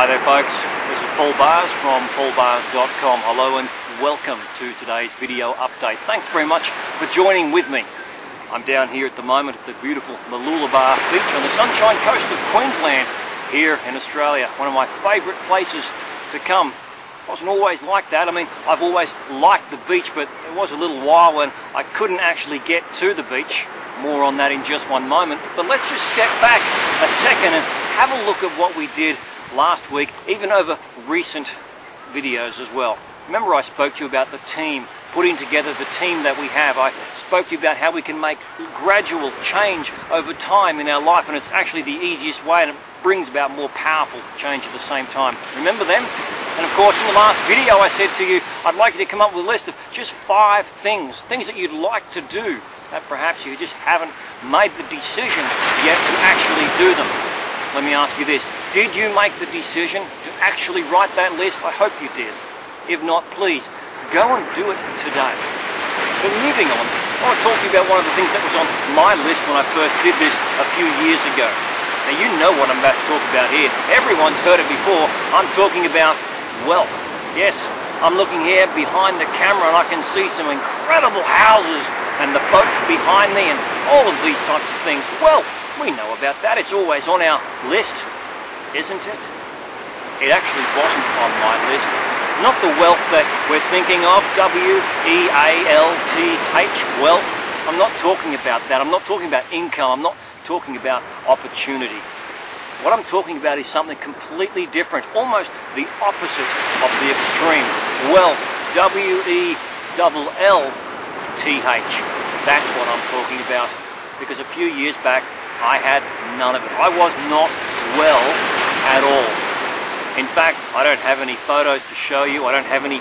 Hi there folks, this is Paul Bars from paulbars.com. Hello and welcome to today's video update. Thanks very much for joining with me. I'm down here at the moment at the beautiful Mooloolaba Beach on the Sunshine Coast of Queensland here in Australia. One of my favourite places to come. It wasn't always like that. I mean, I've always liked the beach, but there was a little while when I couldn't actually get to the beach. More on that in just one moment. But let's just step back a second and have a look at what we did last week, even over recent videos as well. Remember I spoke to you about the team, putting together the team that we have. I spoke to you about how we can make gradual change over time in our life, and it's actually the easiest way, and it brings about more powerful change at the same time. Remember them? And of course in the last video I said to you, I'd like you to come up with a list of just 5 things that you'd like to do, that perhaps you just haven't made the decision yet to actually do them. Let me ask you this, did you make the decision to actually write that list? I hope you did. If not, please, go and do it today. But moving on, I want to talk to you about one of the things that was on my list when I first did this a few years ago. Now you know what I'm about to talk about here. Everyone's heard it before. I'm talking about wealth. Yes, I'm looking here behind the camera and I can see some incredible houses and the boats behind me and all of these types of things. Wealth. We know about that. It's always on our list, isn't it? It actually wasn't on my list. Not the wealth that we're thinking of, W-E-A-L-T-H, wealth. I'm not talking about that. I'm not talking about income. I'm not talking about opportunity. What I'm talking about is something completely different, almost the opposite of the extreme. Wealth, W-E-L-L-T-H. That's what I'm talking about. Because a few years back, I had none of it. I was not well at all. In fact, I don't have any photos to show you. I don't have any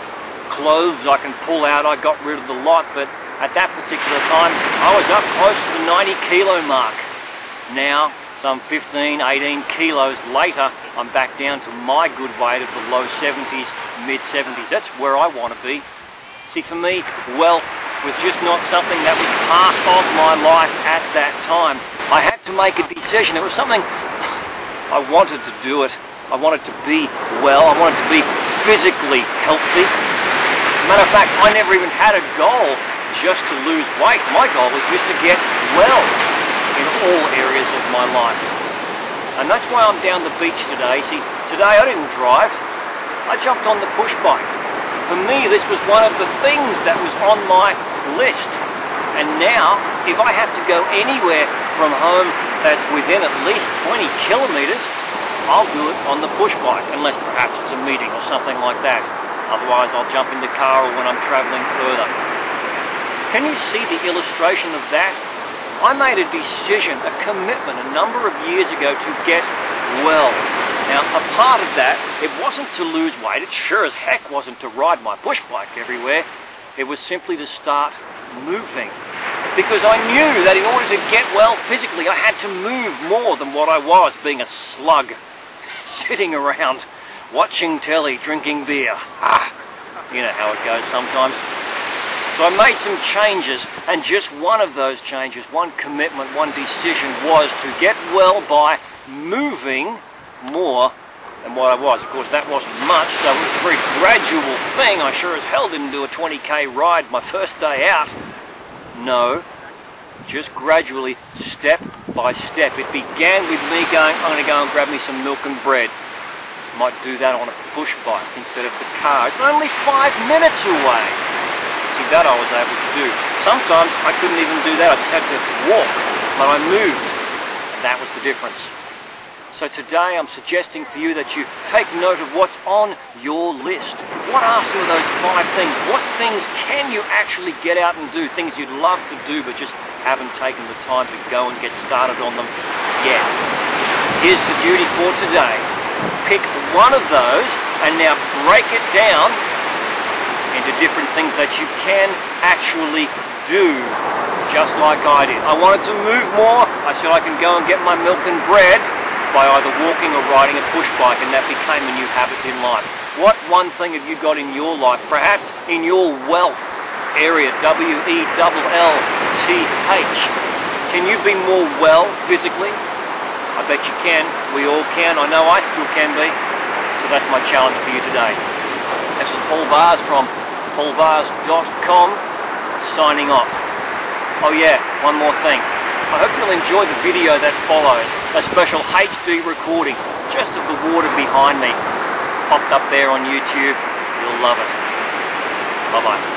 clothes I can pull out. I got rid of the lot, but at that particular time, I was up close to the 90 kilo mark. Now, some 15, 18 kilos later, I'm back down to my good weight of the low 70s, mid 70s. That's where I want to be. See, for me, wealth was just not something that was part of my life at that time. I had to make a decision. It was something I wanted to do it. I wanted to be well. I wanted to be physically healthy. Matter of fact, I never even had a goal just to lose weight. My goal was just to get well in all areas of my life. And that's why I'm down the beach today. See, today I didn't drive. I jumped on the push bike. For me, this was one of the things that was on my list. And now, if I have to go anywhere from home that's within at least 20 kilometers, I'll do it on the push bike, unless perhaps it's a meeting or something like that. Otherwise, I'll jump in the car or when I'm traveling further. Can you see the illustration of that? I made a decision, a commitment a number of years ago to get well. Now, a part of that, it wasn't to lose weight. It sure as heck wasn't to ride my push bike everywhere. It was simply to start moving. Because I knew that in order to get well physically, I had to move more than what I was, being a slug, sitting around, watching telly, drinking beer. You know how it goes sometimes. So I made some changes, and just one of those changes, one commitment, one decision was to get well by moving more than what I was. Of course, that wasn't much, so it was a very gradual thing. I sure as hell didn't do a 20k ride my first day out. No, just gradually, step by step. It began with me going, I'm going to go and grab me some milk and bread. Might do that on a push bike instead of the car. It's only 5 minutes away. See, that I was able to do. Sometimes I couldn't even do that. I just had to walk, but I moved, and that was the difference. So today I'm suggesting for you that you take note of what's on your list. What are some of those 5 things? What things can you actually get out and do? Things you'd love to do but just haven't taken the time to go and get started on them yet. Here's the duty for today. Pick one of those and now break it down into different things that you can actually do, just like I did. I wanted to move more. I said I can go and get my milk and bread by either walking or riding a push bike, and that became a new habit in life. What one thing have you got in your life, perhaps in your wealth area, W-E-L-L-T-H? Can you be more well physically? I bet you can. We all can. I know I still can be. So that's my challenge for you today. This is Paul Bars from paulbars.com signing off. Oh yeah, one more thing. I hope you'll enjoy the video that follows, a special HD recording just of the water behind me, popped up there on YouTube. You'll love it. Bye-bye.